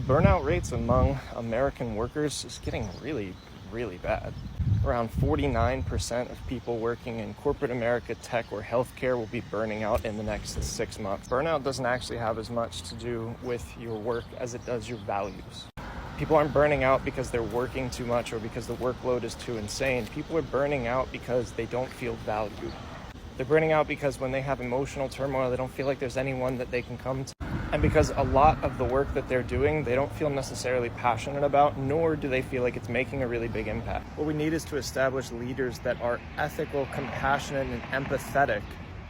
Burnout rates among American workers is getting really, really bad. Around 49% of people working in corporate America, tech, or healthcare will be burning out in the next 6 months. Burnout doesn't actually have as much to do with your work as it does your values. People aren't burning out because they're working too much or because the workload is too insane. People are burning out because they don't feel valued. They're burning out because when they have emotional turmoil, they don't feel like there's anyone that they can come to. And because a lot of the work that they're doing, they don't feel necessarily passionate about, nor do they feel like it's making a really big impact. What we need is to establish leaders that are ethical, compassionate, and empathetic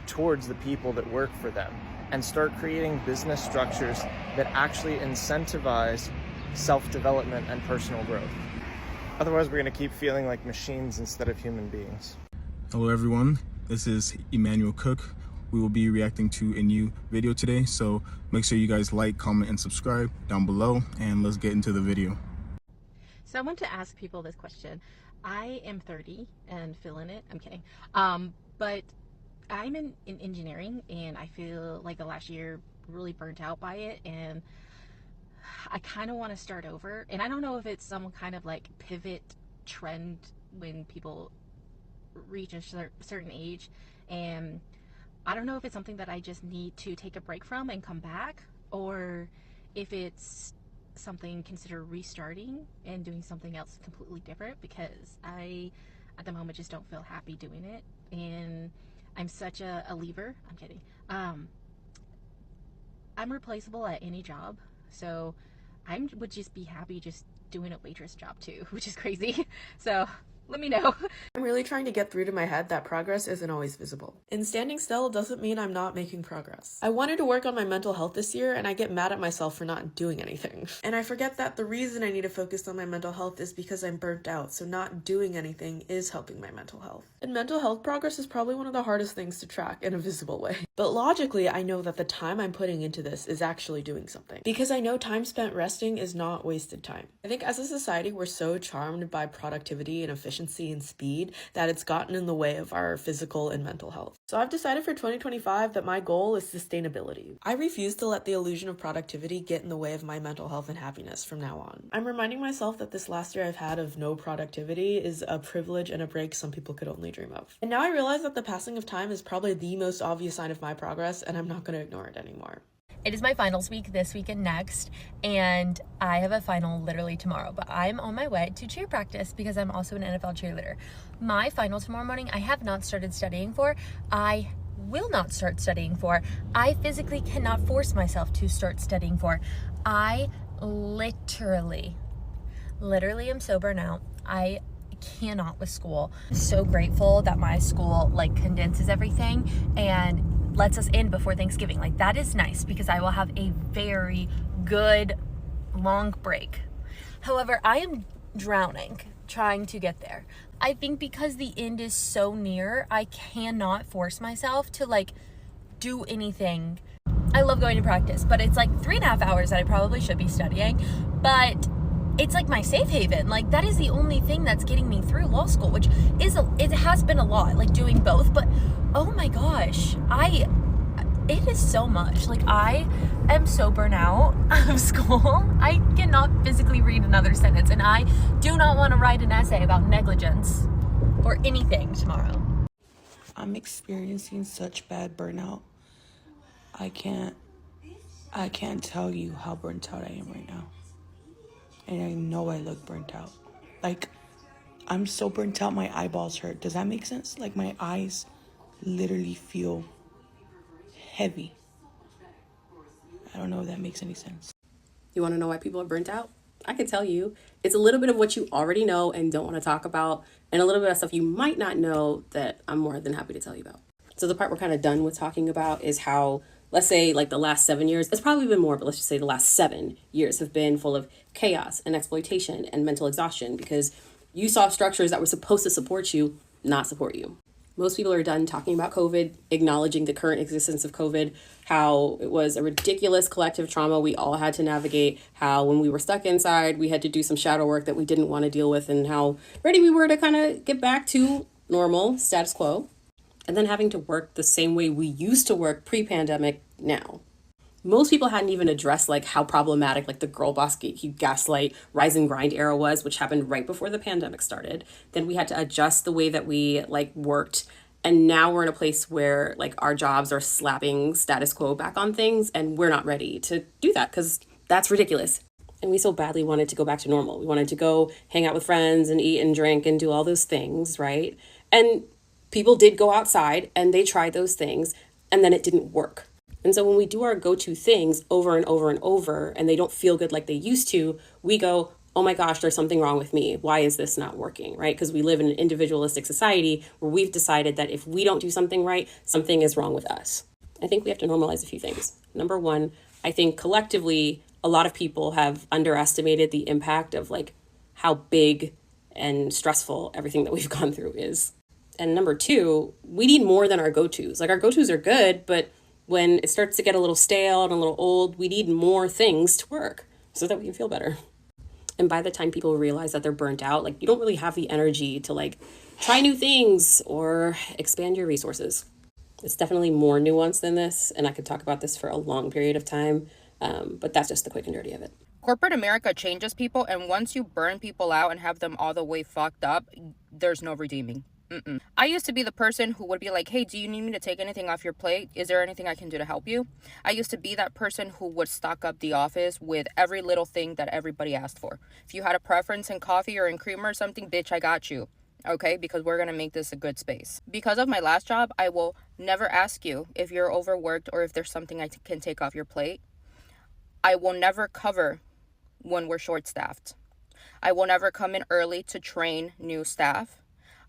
towards the people that work for them, and start creating business structures that actually incentivize self-development and personal growth. Otherwise, we're going to keep feeling like machines instead of human beings. Hello everyone, this is Emmanuel Cook. We will be reacting to a new video today, so make sure you guys like, comment, and subscribe down below, and let's get into the video. So I want to ask people this question. I am 30 and feeling it. I'm kidding. But I'm in engineering, and I feel like the last year really burnt out by it, and I kind of want to start over. And I don't know if it's some kind of like pivot trend when people reach a certain age, and I don't know if it's something that I just need to take a break from and come back, or if it's something consider restarting and doing something else completely different, because I at the moment just don't feel happy doing it, and I'm such a leaver. I'm kidding. I'm replaceable at any job, so I would just be happy just doing a waitress job too, which is crazy. So let me know. I'm really trying to get through to my head that progress isn't always visible. And standing still doesn't mean I'm not making progress. I wanted to work on my mental health this year, and I get mad at myself for not doing anything. And I forget that the reason I need to focus on my mental health is because I'm burnt out, so not doing anything is helping my mental health. And mental health progress is probably one of the hardest things to track in a visible way. But logically, I know that the time I'm putting into this is actually doing something. Because I know time spent resting is not wasted time. I think as a society, we're so charmed by productivity and efficiency and speed that it's gotten in the way of our physical and mental health. So I've decided for 2025 that my goal is sustainability. I refuse to let the illusion of productivity get in the way of my mental health and happiness from now on. I'm reminding myself that this last year I've had of no productivity is a privilege and a break some people could only dream of. And now I realize that the passing of time is probably the most obvious sign of my progress, and I'm not going to ignore it anymore. It is my finals week this week and next, and I have a final literally tomorrow, but I'm on my way to cheer practice because I'm also an NFL cheerleader. My final tomorrow morning, I have not started studying for. I will not start studying for. I physically cannot force myself to start studying for. I literally am so burnt out. I cannot with school. I'm so grateful that my school like condenses everything and lets us in before Thanksgiving. Like, that is nice because I will have a very good long break. However, I am drowning trying to get there. I think because the end is so near, I cannot force myself to like do anything. I love going to practice, but it's like 3.5 hours that I probably should be studying, but it's like my safe haven. Like, that is the only thing that's getting me through law school, which is it has been a lot, like doing both, but oh my gosh, it is so much. Like, I am so burnt out of school. I cannot physically read another sentence, and I do not want to write an essay about negligence or anything tomorrow. I'm experiencing such bad burnout. I can't tell you how burnt out I am right now. And I know I look burnt out. Like, I'm so burnt out, my eyeballs hurt. Does that make sense? Like, my eyes literally feel heavy. I don't know if that makes any sense. You want to know why people are burnt out? I can tell you. It's a little bit of what you already know and don't want to talk about, and a little bit of stuff you might not know that I'm more than happy to tell you about. So the part we're kind of done with talking about is how, let's say, like the last 7 years, it's probably been more, but let's just say the last 7 years have been full of chaos and exploitation and mental exhaustion because you saw structures that were supposed to support you not support you. Most people are done talking about COVID, acknowledging the current existence of COVID, how it was a ridiculous collective trauma we all had to navigate, how when we were stuck inside, we had to do some shadow work that we didn't want to deal with, and how ready we were to kind of get back to normal, status quo, and then having to work the same way we used to work pre-pandemic now. Most people hadn't even addressed like how problematic like the girl boss gatekeep gaslight rise and grind era was, which happened right before the pandemic started. Then we had to adjust the way that we like worked, and now we're in a place where like our jobs are slapping status quo back on things, and we're not ready to do that because that's ridiculous. And we so badly wanted to go back to normal. We wanted to go hang out with friends and eat and drink and do all those things, right? And people did go outside and they tried those things, and then it didn't work. And so when we do our go-to things over and over and over, and they don't feel good like they used to, we go, oh my gosh, there's something wrong with me. Why is this not working, right? Because we live in an individualistic society where we've decided that if we don't do something right, something is wrong with us. I think we have to normalize a few things. Number one, I think collectively, a lot of people have underestimated the impact of like how big and stressful everything that we've gone through is. And number two, we need more than our go-tos. Like our go-tos are good, but when it starts to get a little stale and a little old, we need more things to work so that we can feel better. And by the time people realize that they're burnt out, like you don't really have the energy to like try new things or expand your resources. It's definitely more nuanced than this, and I could talk about this for a long period of time, but that's just the quick and dirty of it. Corporate America changes people, and once you burn people out and have them all the way fucked up, there's no redeeming. I used to be the person who would be like, hey, do you need me to take anything off your plate? Is there anything I can do to help you? I used to be that person who would stock up the office with every little thing that everybody asked for. If you had a preference in coffee or in creamer or something, bitch, I got you. Okay, because we're going to make this a good space. Because of my last job, I will never ask you if you're overworked or if there's something I can take off your plate. I will never cover when we're short-staffed. I will never come in early to train new staff.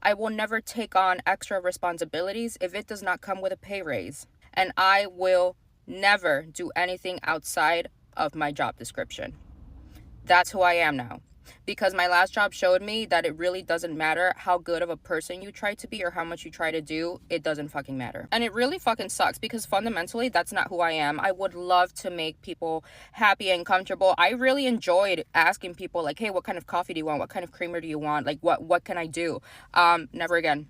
I will never take on extra responsibilities if it does not come with a pay raise. And I will never do anything outside of my job description. That's who I am now. Because my last job showed me that it really doesn't matter how good of a person you try to be or how much you try to do, it doesn't fucking matter. And it really fucking sucks because fundamentally, that's not who I am. I would love to make people happy and comfortable. I really enjoyed asking people like, hey, what kind of coffee do you want? What kind of creamer do you want? Like, what can I do? Never again.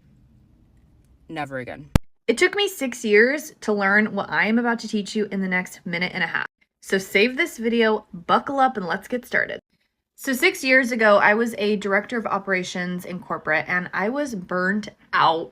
Never again. It took me 6 years to learn what I am about to teach you in the next minute and a half. So save this video, buckle up, and let's get started. So 6 years ago, I was a director of operations in corporate, and I was burnt out.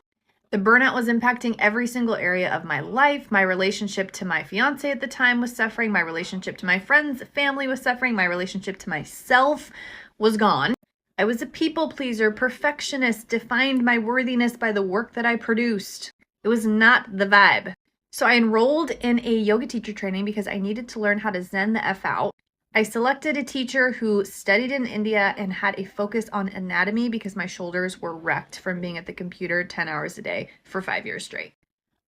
The burnout was impacting every single area of my life. My relationship to my fiance at the time was suffering. My relationship to my friends, family was suffering. My relationship to myself was gone. I was a people pleaser, perfectionist, defined my worthiness by the work that I produced. It was not the vibe. So I enrolled in a yoga teacher training because I needed to learn how to zen the F out. I selected a teacher who studied in India and had a focus on anatomy because my shoulders were wrecked from being at the computer 10 hours a day for 5 years straight.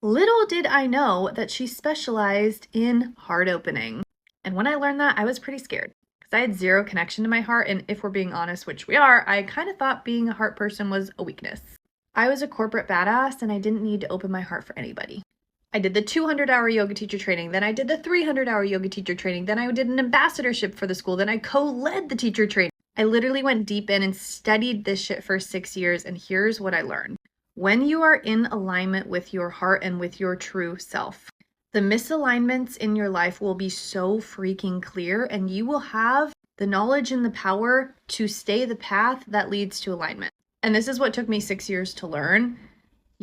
Little did I know that she specialized in heart opening. And when I learned that, I was pretty scared because I had zero connection to my heart. And if we're being honest, which we are, I kind of thought being a heart person was a weakness. I was a corporate badass and I didn't need to open my heart for anybody. I did the 200-hour yoga teacher training, then I did the 300-hour yoga teacher training, then I did an ambassadorship for the school, then I co-led the teacher training. I literally went deep in and studied this shit for 6 years, and here's what I learned. When you are in alignment with your heart and with your true self, the misalignments in your life will be so freaking clear, and you will have the knowledge and the power to stay the path that leads to alignment. And this is what took me 6 years to learn.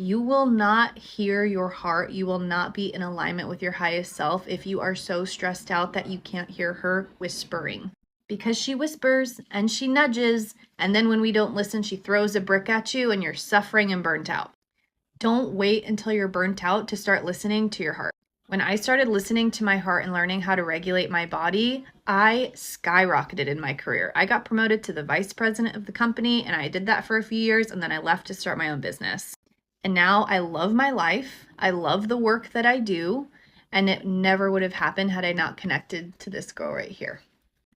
You will not hear your heart. You will not be in alignment with your highest self if you are so stressed out that you can't hear her whispering. Because she whispers and she nudges, and then when we don't listen, she throws a brick at you and you're suffering and burnt out. Don't wait until you're burnt out to start listening to your heart. When I started listening to my heart and learning how to regulate my body, I skyrocketed in my career. I got promoted to the vice president of the company, and I did that for a few years, and then I left to start my own business. And now I love my life. I love the work that I do. And it never would have happened had I not connected to this girl right here.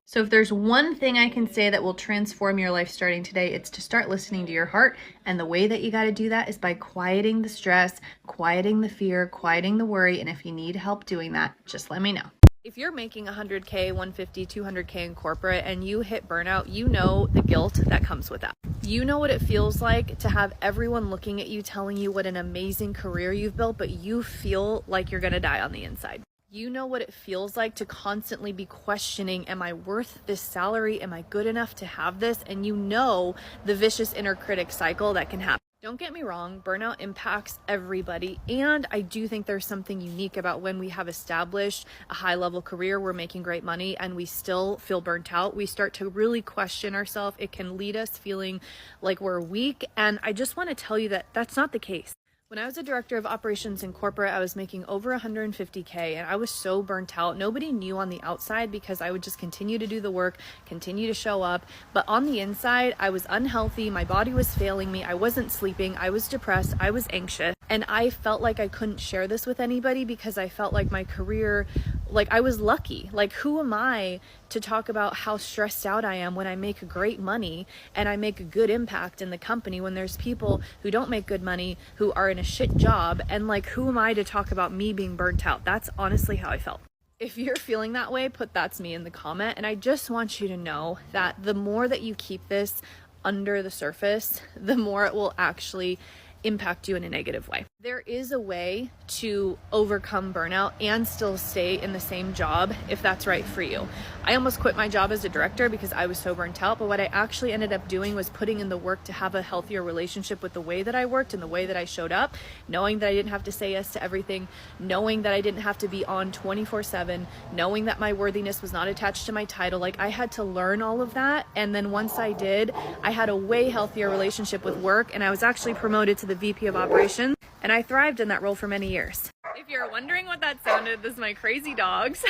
So if there's one thing I can say that will transform your life starting today, it's to start listening to your heart. And the way that you got to do that is by quieting the stress, quieting the fear, quieting the worry. And if you need help doing that, just let me know. If you're making 100K, 150, 200K in corporate and you hit burnout, you know the guilt that comes with that. You know what it feels like to have everyone looking at you telling you what an amazing career you've built, but you feel like you're gonna die on the inside. You know what it feels like to constantly be questioning, am I worth this salary? Am I good enough to have this? And you know the vicious inner critic cycle that can happen. Don't get me wrong, burnout impacts everybody. And I do think there's something unique about when we have established a high level career, we're making great money, and we still feel burnt out. We start to really question ourselves. It can lead us feeling like we're weak. And I just want to tell you that that's not the case. When I was a director of operations in corporate, I was making over 150K and I was so burnt out. Nobody knew on the outside because I would just continue to do the work, continue to show up. But on the inside, I was unhealthy. My body was failing me. I wasn't sleeping. I was depressed. I was anxious. And I felt like I couldn't share this with anybody because I felt like my career, like I was lucky. Like, who am I to talk about how stressed out I am when I make great money and I make a good impact in the company when there's people who don't make good money, who are in a shit job, and like, who am I to talk about me being burnt out? That's honestly how I felt. If you're feeling that way, put "that's me" in the comment. And I just want you to know that the more that you keep this under the surface, the more it will actually impact you in a negative way. There is a way to overcome burnout and still stay in the same job if that's right for you. I almost quit my job as a director because I was so burnt out, but what I actually ended up doing was putting in the work to have a healthier relationship with the way that I worked and the way that I showed up, knowing that I didn't have to say yes to everything, knowing that I didn't have to be on 24/7, knowing that my worthiness was not attached to my title. Like, I had to learn all of that, and then once I did, I had a way healthier relationship with work, and I was actually promoted to the VP of operations, and I thrived in that role for many years. If you're wondering what that sounded, this is my crazy dogs.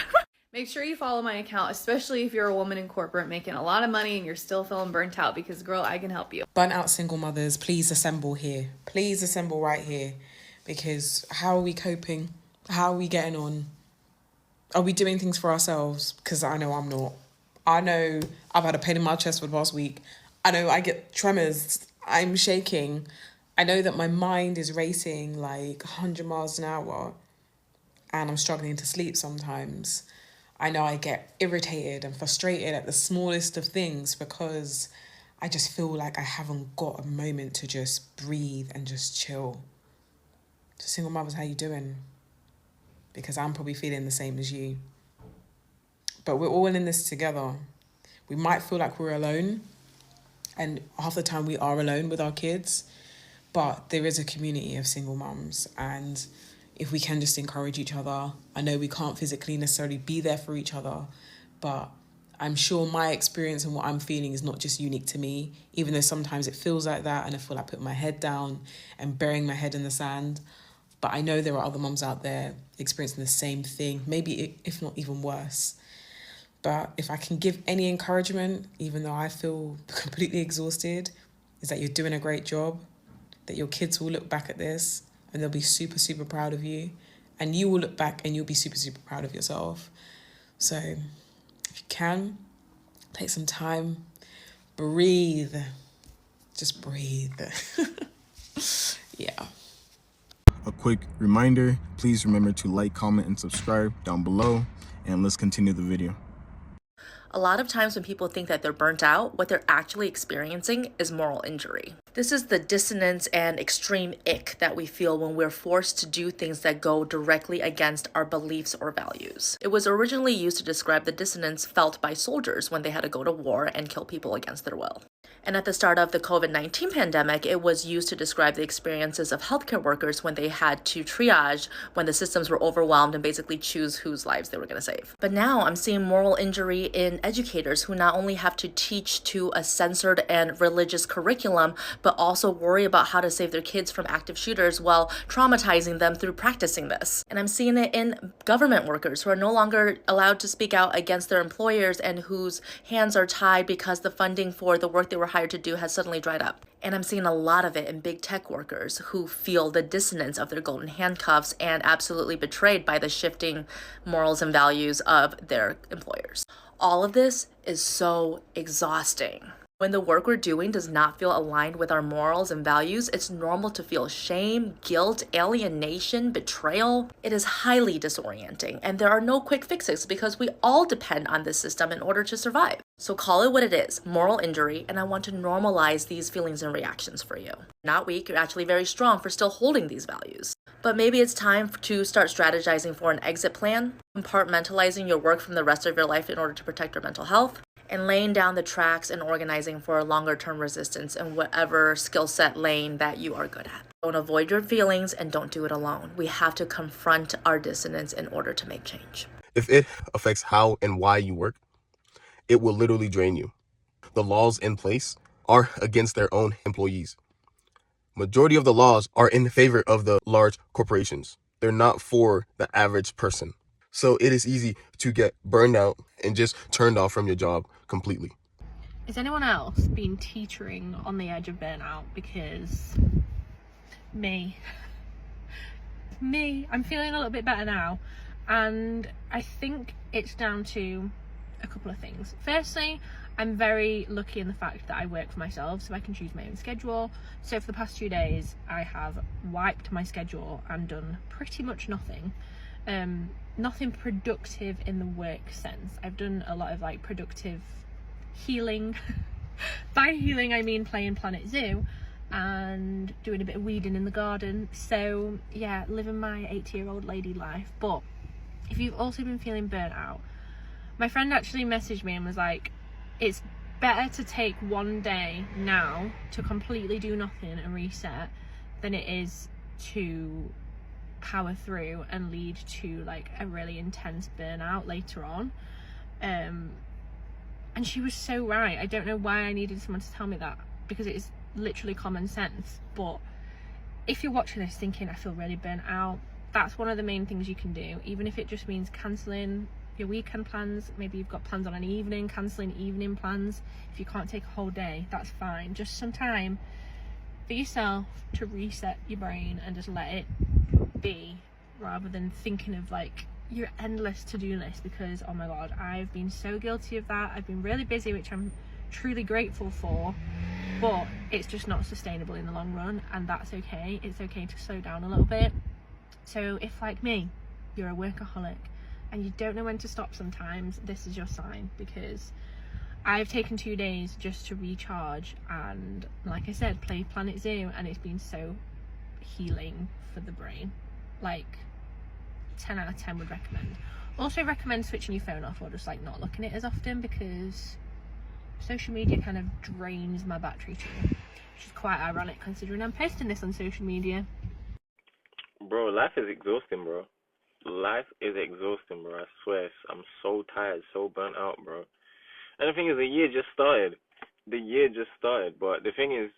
Make sure you follow my account, especially if you're a woman in corporate making a lot of money and you're still feeling burnt out, because girl, I can help you. Burnt out single mothers, please assemble here. Please assemble right here. Because how are we coping? How are we getting on? Are we doing things for ourselves? Because I know I'm not. I know I've had a pain in my chest for the past week. I know I get tremors. I'm shaking. I know that my mind is racing like 100 miles an hour and I'm struggling to sleep sometimes. I know I get irritated and frustrated at the smallest of things because I just feel like I haven't got a moment to just breathe and just chill. So single mothers, how you doing? Because I'm probably feeling the same as you. But we're all in this together. We might feel like we're alone, and half the time we are alone with our kids, but there is a community of single mums, and if we can just encourage each other. I know we can't physically necessarily be there for each other, but I'm sure my experience and what I'm feeling is not just unique to me, even though sometimes it feels like that and I feel like putting my head down and burying my head in the sand. But I know there are other mums out there experiencing the same thing, maybe if not even worse. But if I can give any encouragement, even though I feel completely exhausted, is that you're doing a great job, that your kids will look back at this and they'll be super, super proud of you. And you will look back and you'll be super, super proud of yourself. So if you can, take some time, breathe. Just breathe. Yeah. A quick reminder, please remember to like, comment, and subscribe down below. And let's continue the video. A lot of times when people think that they're burnt out, what they're actually experiencing is moral injury. This is the dissonance and extreme ick that we feel when we're forced to do things that go directly against our beliefs or values. It was originally used to describe the dissonance felt by soldiers when they had to go to war and kill people against their will. And at the start of the COVID-19 pandemic, it was used to describe the experiences of healthcare workers when they had to triage when the systems were overwhelmed and basically choose whose lives they were going to save. But now I'm seeing moral injury in educators who not only have to teach to a censored and religious curriculum, but also worry about how to save their kids from active shooters while traumatizing them through practicing this. And I'm seeing it in government workers who are no longer allowed to speak out against their employers and whose hands are tied because the funding for the work they were hired to do has suddenly dried up. And I'm seeing a lot of it in big tech workers who feel the dissonance of their golden handcuffs and absolutely betrayed by the shifting morals and values of their employers. All of this is so exhausting. When the work we're doing does not feel aligned with our morals and values, it's normal to feel shame, guilt, alienation, betrayal. It is highly disorienting, and there are no quick fixes because we all depend on this system in order to survive. So call it what it is, moral injury, and I want to normalize these feelings and reactions for you. Not weak, you're actually very strong for still holding these values. But maybe it's time to start strategizing for an exit plan, compartmentalizing your work from the rest of your life in order to protect your mental health, and laying down the tracks and organizing for a longer term resistance in whatever skill set lane that you are good at. Don't avoid your feelings and don't do it alone. We have to confront our dissonance in order to make change. If it affects how and why you work, it will literally drain you. The laws in place are against their own employees. Majority of the laws are in favor of the large corporations. They're not for the average person. So it is easy to get burned out and just turned off from your job completely. Is anyone else been teetering on the edge of burnout? Because me, I'm feeling a little bit better now. And I think it's down to a couple of things. Firstly, I'm very lucky in the fact that I work for myself, so I can choose my own schedule. So for the past 2 days, I have wiped my schedule and done pretty much nothing. Nothing productive in the work sense. I've done a lot of like productive healing. By healing, I mean playing Planet Zoo and doing a bit of weeding in the garden. So yeah, living my 80-year-old lady life. But if you've also been feeling burnt out, my friend actually messaged me and was like, it's better to take one day now to completely do nothing and reset than it is to power through and lead to like a really intense burnout later on. And she was so right. I don't know why I needed someone to tell me that, because it is literally common sense. But if you're watching this thinking I feel really burnt out, that's one of the main things you can do, even if it just means cancelling your weekend plans. Maybe you've got plans on an evening, cancelling evening plans. If you can't take a whole day, that's fine. Just some time for yourself to reset your brain and just let it be, rather than thinking of like your endless to-do list. Because oh my god, I've been so guilty of that. I've been really busy, which I'm truly grateful for, but it's just not sustainable in the long run, and that's okay. It's okay to slow down a little bit. So if, like me, you're a workaholic and you don't know when to stop sometimes, this is your sign, because I've taken 2 days just to recharge and, like I said, play Planet Zoo, and it's been so healing for the brain. Like 10 out of 10 would recommend. Also recommend switching your phone off, or just like not looking at it as often, because social media kind of drains my battery too, which is quite ironic considering I'm posting this on social media. Bro, life is exhausting, bro. Life is exhausting, bro. I swear. I'm so tired, so burnt out, bro. And the thing is, the year just started. But the thing is,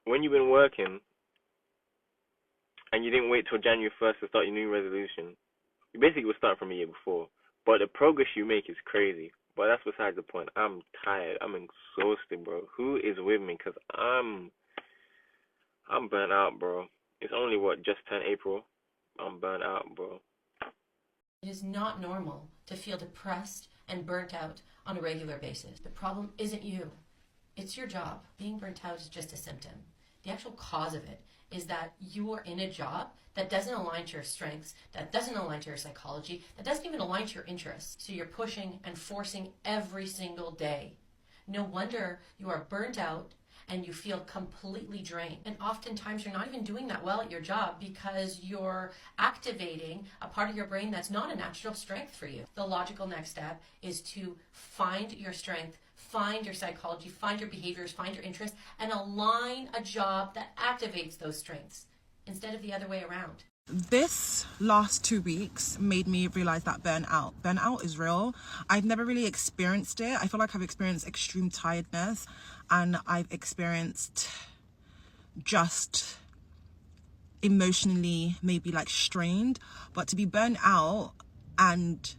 when you've been working and you didn't wait till January 1st to start your new resolution, you basically will start from a year before. But the progress you make is crazy. But that's besides the point. I'm tired. I'm exhausted, bro. Who is with me? Because I'm burnt out, bro. It's only, just turned April. I'm burnt out, bro. It is not normal to feel depressed and burnt out on a regular basis. The problem isn't you. It's your job. Being burnt out is just a symptom. The actual cause of it is that you are in a job that doesn't align to your strengths, that doesn't align to your psychology, that doesn't even align to your interests. So you're pushing and forcing every single day. No wonder you are burnt out and you feel completely drained. And oftentimes you're not even doing that well at your job because you're activating a part of your brain that's not a natural strength for you. The logical next step is to find your strength, find your psychology, find your behaviors, find your interests, and align a job that activates those strengths instead of the other way around. This last 2 weeks made me realize that burnout is real. I've never really experienced it. I feel like I've experienced extreme tiredness, and I've experienced just emotionally maybe like strained, but to be burnt out and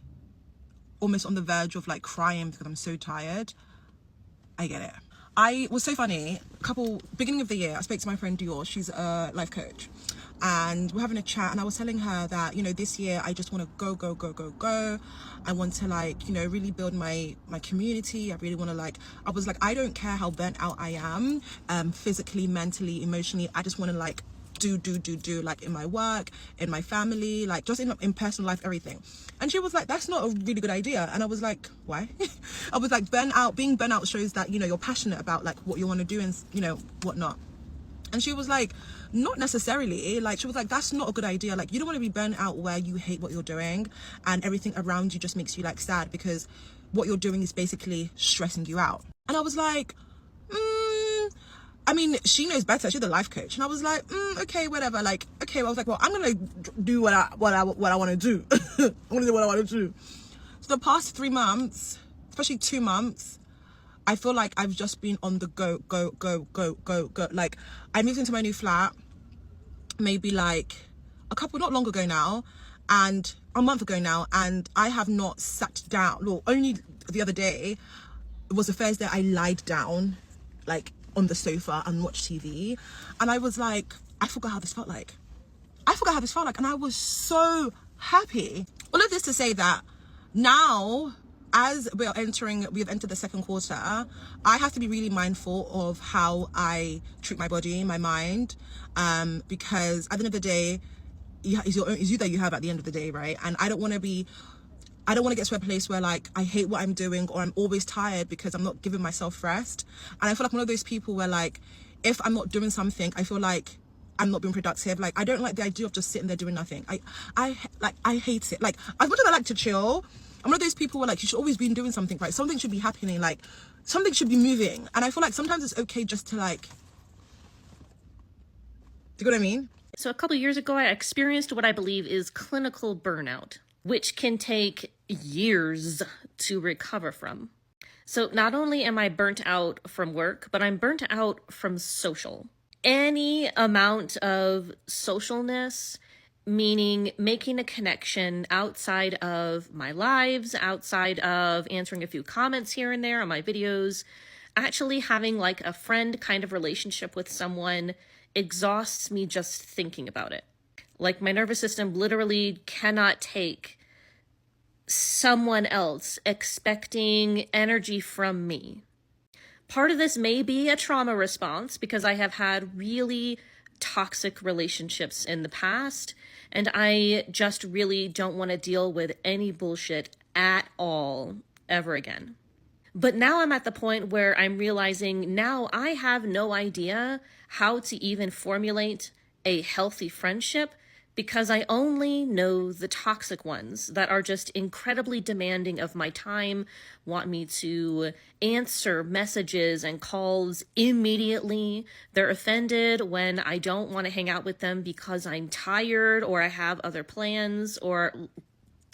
almost on the verge of like crying because I'm so tired, I get it. I was so funny. Beginning of the year, I spoke to my friend Dior. She's a life coach, and we're having a chat, and I was telling her that, you know, this year I just want to go. I want to like, you know, really build my community. I really want to I was like, I don't care how burnt out I am, physically, mentally, emotionally. I just want to like do like in my work, in my family, like just in personal life, everything. And she was like, that's not a really good idea. And I was like, why? I was like, being burnout shows that, you know, you're passionate about like what you want to do and, you know, whatnot. And she was like, not necessarily. Like, she was like, that's not a good idea. Like, you don't want to be burnt out where you hate what you're doing and everything around you just makes you like sad because what you're doing is basically stressing you out. And I was like, I mean, she knows better. She's a life coach. And I was like, okay, whatever. Like, okay. I was like, well, I'm going to do what I want to do. I'm going to do what I want to do. So the past 3 months, especially 2 months, I feel like I've just been on the go. Like, I moved into my new flat maybe like not long ago now, and a month ago now, and I have not sat down. Well, only the other day, it was the first day I lied down, like, on the sofa and watched TV, and I was like, I forgot how this felt like. And I was so happy. All of this to say that now, as we've entered the second quarter, I have to be really mindful of how I treat my body, my mind, because at the end of the day, it's you that you have at the end of the day, right? And I don't want to get to a place where like I hate what I'm doing or I'm always tired because I'm not giving myself rest. And I feel like one of those people where like, if I'm not doing something, I feel like I'm not being productive. Like, I don't like the idea of just sitting there doing nothing. I hate it. Like, as much as I like to chill, I'm one of those people where like, you should always be doing something, right? Something should be happening, like something should be moving. And I feel like sometimes it's okay just to like, do you know what I mean? So a couple years ago, I experienced what I believe is clinical burnout, which can take years to recover from. So not only am I burnt out from work, but I'm burnt out from social. Any amount of socialness, meaning making a connection outside of my lives, outside of answering a few comments here and there on my videos, actually having like a friend kind of relationship with someone exhausts me just thinking about it. Like, my nervous system literally cannot take someone else expecting energy from me. Part of this may be a trauma response because I have had really toxic relationships in the past, and I just really don't want to deal with any bullshit at all ever again. But now I'm at the point where I'm realizing now I have no idea how to even formulate a healthy friendship because I only know the toxic ones that are just incredibly demanding of my time, want me to answer messages and calls immediately. They're offended when I don't want to hang out with them because I'm tired or I have other plans or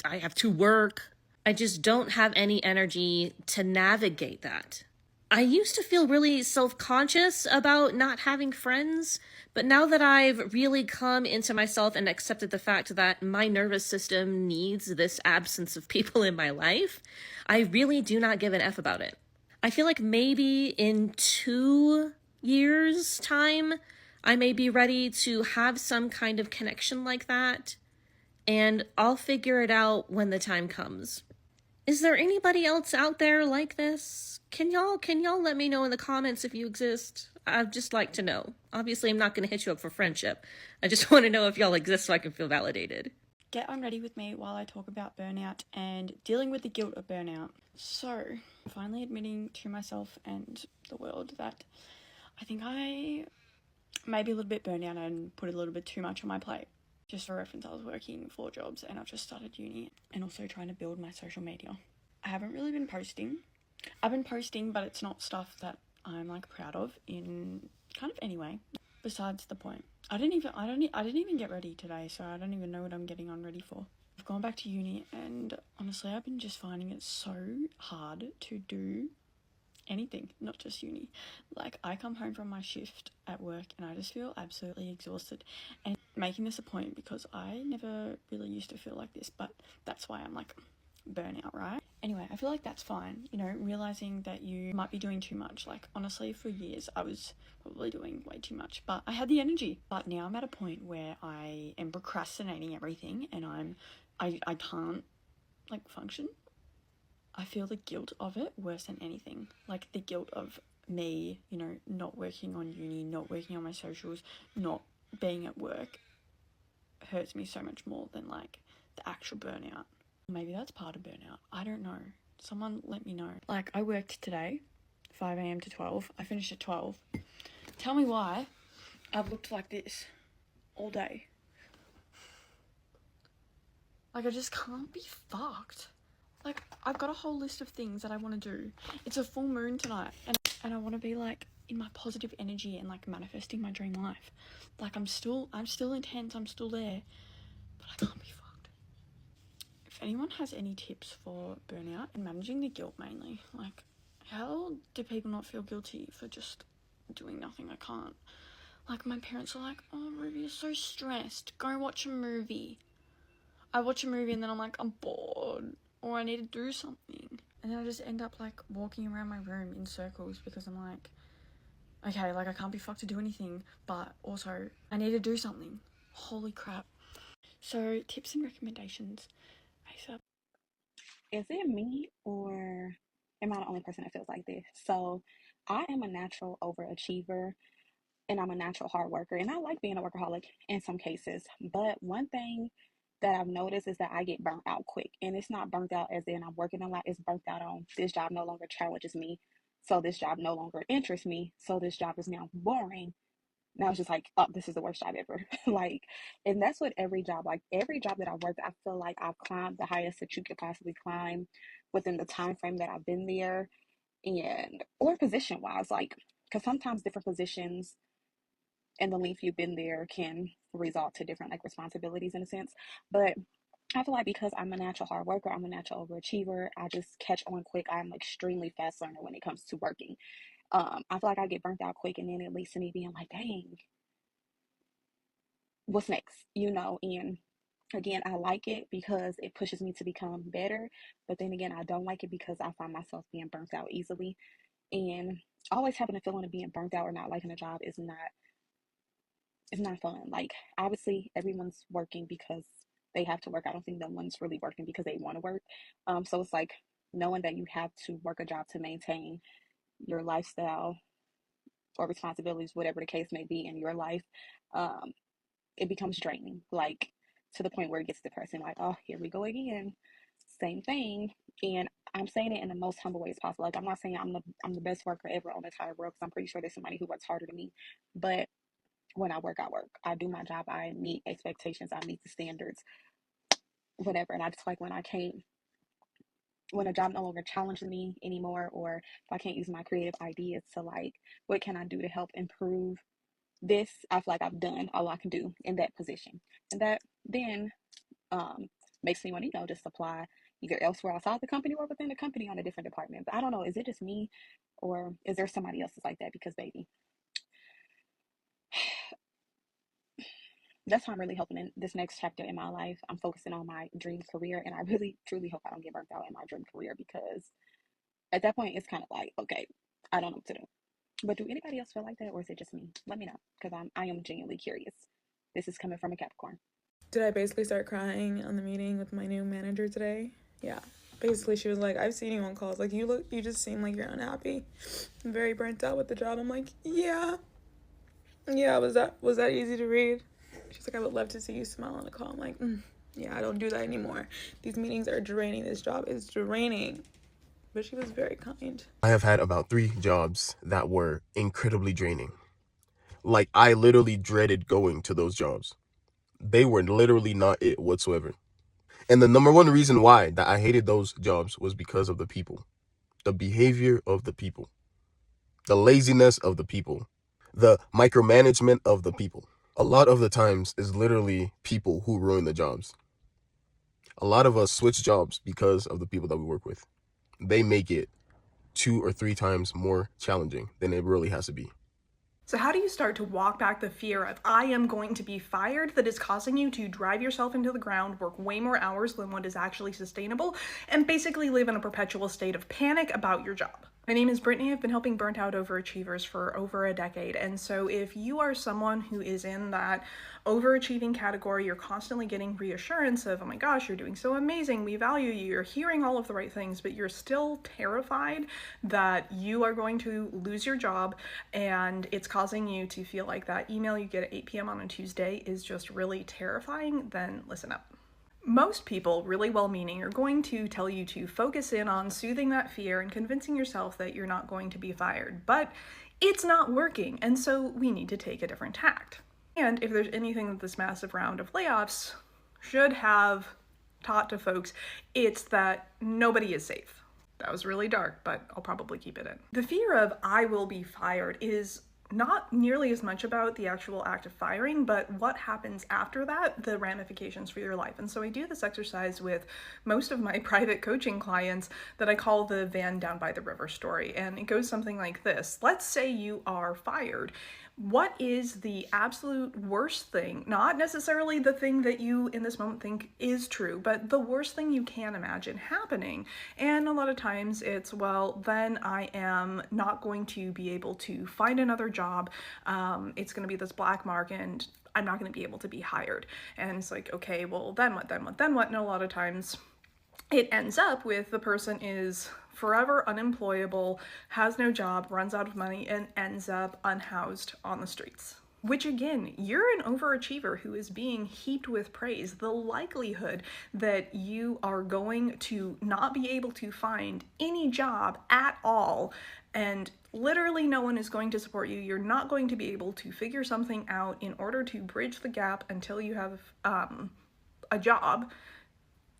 I have to work. I just don't have any energy to navigate that. I used to feel really self-conscious about not having friends, but now that I've really come into myself and accepted the fact that my nervous system needs this absence of people in my life, I really do not give an F about it. I feel like maybe in 2 years' time, I may be ready to have some kind of connection like that, and I'll figure it out when the time comes. Is there anybody else out there like this? Can y'all let me know in the comments if you exist? I'd just like to know. Obviously, I'm not going to hit you up for friendship. I just want to know if y'all exist so I can feel validated. Get unready with me while I talk about burnout and dealing with the guilt of burnout. So, finally admitting to myself and the world that I think I may be a little bit burnt out and put a little bit too much on my plate. Just for reference, I was working 4 jobs and I've just started uni and also trying to build my social media. I haven't really been posting. I've been posting, but it's not stuff that I'm like proud of in kind of any way. Besides the point, I didn't even get ready today, so I don't even know what I'm getting on ready for. I've gone back to uni and honestly, I've been just finding it so hard to do anything, not just uni. Like, I come home from my shift at work and I just feel absolutely exhausted, and making this a point because I never really used to feel like this, but that's why I'm like burnout, right? Anyway, I feel like that's fine, you know, realizing that you might be doing too much. Like, honestly, for years I was probably doing way too much, but I had the energy. But now I'm at a point where I am procrastinating everything and I can't like function. I feel the guilt of it worse than anything. Like, the guilt of me, you know, not working on uni, not working on my socials, not being at work hurts me so much more than like the actual burnout. Maybe that's part of burnout. I don't know. Someone let me know. Like, I worked today, 5 a.m. to 12. I finished at 12. Tell me why. I've looked like this all day. Like, I just can't be fucked. Like, I've got a whole list of things that I want to do. It's a full moon tonight, and I want to be, like, in my positive energy and, like, manifesting my dream life. Like, I'm still intense, I'm still there, but I can't be fucked. If anyone has any tips for burnout and managing the guilt mainly, like, how do people not feel guilty for just doing nothing? I can't. Like, my parents are like, oh, Ruby, you're so stressed. Go watch a movie. I watch a movie and then I'm like, I'm bored. Or I need to do something. And then I just end up, like, walking around my room in circles because I'm like, okay, like, I can't be fucked to do anything. But also, I need to do something. Holy crap. So, tips and recommendations. ASAP. Is it me or am I the only person that feels like this? So, I am a natural overachiever. And I'm a natural hard worker, and I like being a workaholic in some cases. But one thing that I've noticed is that I get burnt out quick, and it's not burnt out as in I'm working a lot. It's burnt out on this job no longer challenges me, so this job no longer interests me, so this job is now boring. Now it's just like, oh, this is the worst job ever. Like, and that's what every job, like every job that I've worked, I feel like I've climbed the highest that you could possibly climb within the time frame that I've been there, and or position wise, like because sometimes different positions and the length you've been there can result to different like responsibilities in a sense. But I feel like because I'm a natural hard worker, I'm a natural overachiever, I just catch on quick. I'm an extremely fast learner when it comes to working. I feel like I get burnt out quick, and then it leads to me being like, dang, what's next? And again, I like it because it pushes me to become better. But then again, I don't like it because I find myself being burnt out easily. And always having a feeling of being burnt out or not liking a job is not it's not fun. Like, obviously everyone's working because they have to work. I don't think no one's really working because they want to work. So it's like knowing that you have to work a job to maintain your lifestyle or responsibilities, whatever the case may be in your life, it becomes draining, like to the point where it gets depressing, like, oh, here we go again, same thing. And I'm saying it in the most humble ways possible. Like, I'm not saying I'm the best worker ever on the entire world, because I'm pretty sure there's somebody who works harder than me. But when I work, I do my job. I meet expectations. I meet the standards, whatever. And I just like when a job no longer challenges me anymore, or if I can't use my creative ideas to like, what can I do to help improve this? I feel like I've done all I can do in that position. And that then makes me want to, just apply either elsewhere outside the company or within the company on a different department. But I don't know, is it just me, or is there somebody else that's like that? Because baby, that's how I'm really hoping in this next chapter in my life. I'm focusing on my dream career, and I really truly hope I don't get burnt out in my dream career, because at that point it's kind of like, okay, I don't know what to do. But do anybody else feel like that, or is it just me? Let me know, because I am genuinely curious. This is coming from a Capricorn. Did I basically start crying on the meeting with my new manager today? Yeah. Basically, she was like, I've seen you on calls. Like, you just seem like you're unhappy. I'm very burnt out with the job. I'm like, yeah. Yeah, was that easy to read? She's like, I would love to see you smile on a call. I'm like, yeah, I don't do that anymore. These meetings are draining. This job is draining. But she was very kind. I have had about 3 jobs that were incredibly draining. Like, I literally dreaded going to those jobs. They were literally not it whatsoever. And the number one reason why that I hated those jobs was because of the people, the behavior of the people, the laziness of the people, the micromanagement of the people. A lot of the times is literally people who ruin the jobs. A lot of us switch jobs because of the people that we work with. They make it 2 or 3 times more challenging than it really has to be. So how do you start to walk back the fear of I am going to be fired that is causing you to drive yourself into the ground, work way more hours than what is actually sustainable, and basically live in a perpetual state of panic about your job? My name is Brittany. I've been helping burnt out overachievers for over a decade. And so if you are someone who is in that overachieving category, you're constantly getting reassurance of, oh my gosh, you're doing so amazing, we value you, you're hearing all of the right things, but you're still terrified that you are going to lose your job, and it's causing you to feel like that email you get at 8 p.m. on a Tuesday is just really terrifying, then listen up. Most people, really well-meaning, are going to tell you to focus in on soothing that fear and convincing yourself that you're not going to be fired, but it's not working, and so we need to take a different tact. And if there's anything that this massive round of layoffs should have taught to folks, it's that nobody is safe. That was really dark, but I'll probably keep it in. The fear of I will be fired is not nearly as much about the actual act of firing, but what happens after that, the ramifications for your life. And so I do this exercise with most of my private coaching clients that I call the van down by the river story. And it goes something like this. Let's say you are fired. What is the absolute worst thing, not necessarily the thing that you in this moment think is true, but the worst thing you can imagine happening? And a lot of times it's, well, then I am not going to be able to find another job. It's going to be this black mark and I'm not going to be able to be hired. And it's like, okay, well, then what? And a lot of times it ends up with the person is forever unemployable, has no job, runs out of money, and ends up unhoused on the streets. Which again, you're an overachiever who is being heaped with praise. The likelihood that you are going to not be able to find any job at all, and literally no one is going to support you, you're not going to be able to figure something out in order to bridge the gap until you have a job,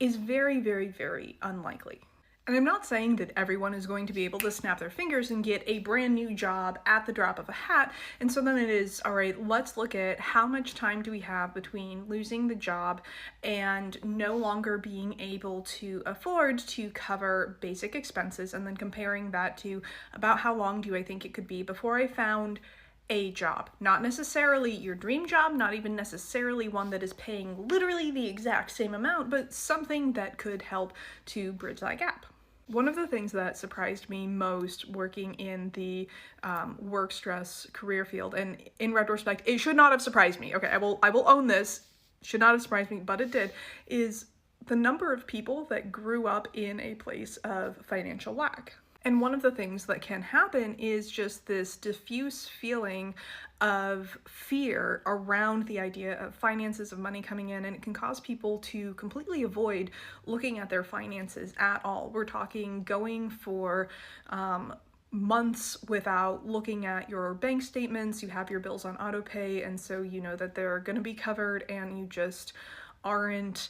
is very, very, very unlikely. And I'm not saying that everyone is going to be able to snap their fingers and get a brand new job at the drop of a hat. And so then it is, all right, let's look at how much time do we have between losing the job and no longer being able to afford to cover basic expenses, and then comparing that to about how long do I think it could be before I found a job. Not necessarily your dream job, not even necessarily one that is paying literally the exact same amount, but something that could help to bridge that gap. One of the things that surprised me most working in the work stress career field, and in retrospect, it should not have surprised me. Okay, I will own this. Should not have surprised me, but it did, is the number of people that grew up in a place of financial lack. And one of the things that can happen is just this diffuse feeling of fear around the idea of finances, of money coming in, and it can cause people to completely avoid looking at their finances at all. We're talking going for months without looking at your bank statements. You have your bills on auto pay, and so you know that they're going to be covered, and you just aren't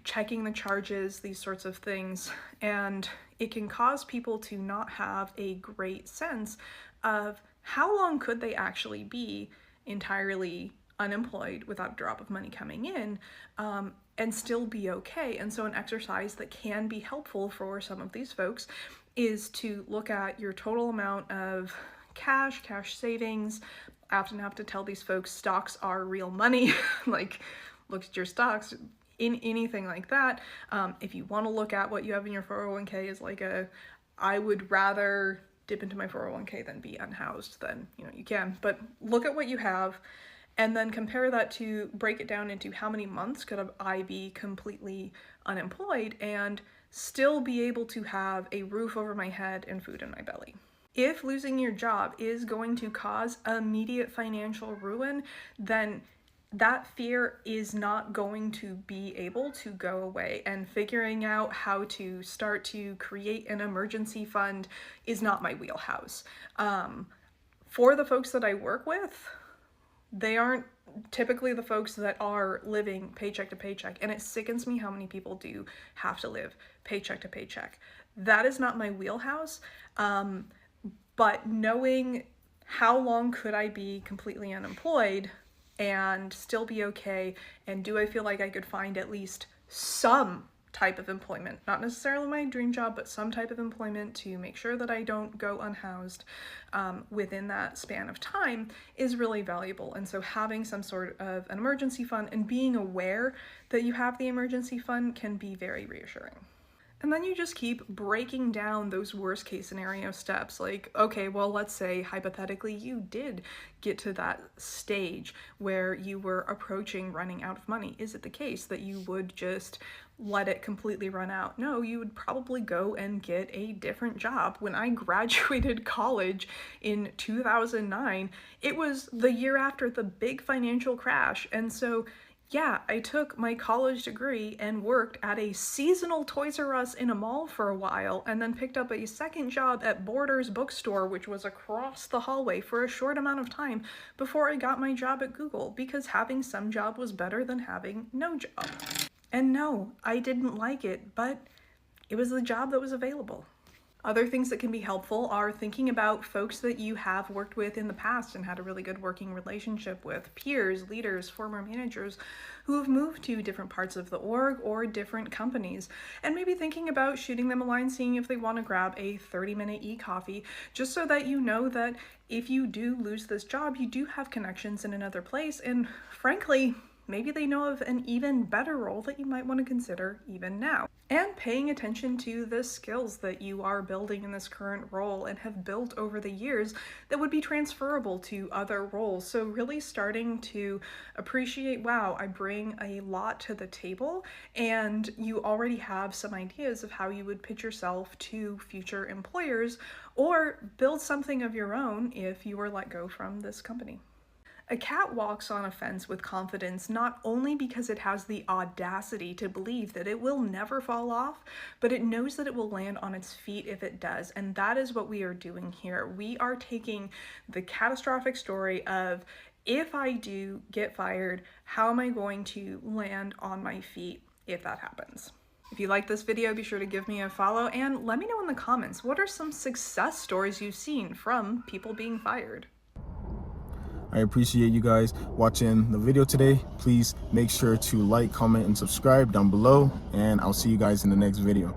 checking the charges, these sorts of things. And it can cause people to not have a great sense of how long could they actually be entirely unemployed without a drop of money coming in, and still be okay. And so an exercise that can be helpful for some of these folks is to look at your total amount of cash savings. I often have to tell these folks stocks are real money. Like, look at your stocks. In anything like that, if you want to look at what you have in your 401k is like I would rather dip into my 401k than be unhoused, then you can, but look at what you have and then compare that to, break it down into how many months could I be completely unemployed and still be able to have a roof over my head and food in my belly. If losing your job is going to cause immediate financial ruin, then that fear is not going to be able to go away, and figuring out how to start to create an emergency fund is not my wheelhouse. For the folks that I work with, they aren't typically the folks that are living paycheck to paycheck, and it sickens me how many people do have to live paycheck to paycheck. That is not my wheelhouse, but knowing how long could I be completely unemployed and still be okay, and do I feel like I could find at least some type of employment, not necessarily my dream job, but some type of employment to make sure that I don't go unhoused within that span of time, is really valuable. And so having some sort of an emergency fund and being aware that you have the emergency fund can be very reassuring. And then you just keep breaking down those worst case scenario steps. Like, okay, well, let's say hypothetically you did get to that stage where you were approaching running out of money. Is it the case that you would just let it completely run out? No, you would probably go and get a different job. When I graduated college in 2009, it was the year after the big financial crash. And so Yeah, I took my college degree and worked at a seasonal Toys R Us in a mall for a while, and then picked up a second job at Borders bookstore, which was across the hallway, for a short amount of time before I got my job at Google, because having some job was better than having no job. And no, I didn't like it, but it was the job that was available. Other things that can be helpful are thinking about folks that you have worked with in the past and had a really good working relationship with, peers, leaders, former managers who have moved to different parts of the org or different companies, and maybe thinking about shooting them a line, seeing if they want to grab a 30-minute e-coffee, just so that you know that if you do lose this job, you do have connections in another place, and frankly, maybe they know of an even better role that you might want to consider even now. And paying attention to the skills that you are building in this current role and have built over the years that would be transferable to other roles. So really starting to appreciate, wow, I bring a lot to the table, and you already have some ideas of how you would pitch yourself to future employers, or build something of your own if you were let go from this company. A cat walks on a fence with confidence not only because it has the audacity to believe that it will never fall off, but it knows that it will land on its feet if it does. And that is what we are doing here. We are taking the catastrophic story of, if I do get fired, how am I going to land on my feet if that happens? If you like this video, be sure to give me a follow and let me know in the comments, what are some success stories you've seen from people being fired? I appreciate you guys watching the video today. Please make sure to like, comment, and subscribe down below, and I'll see you guys in the next video.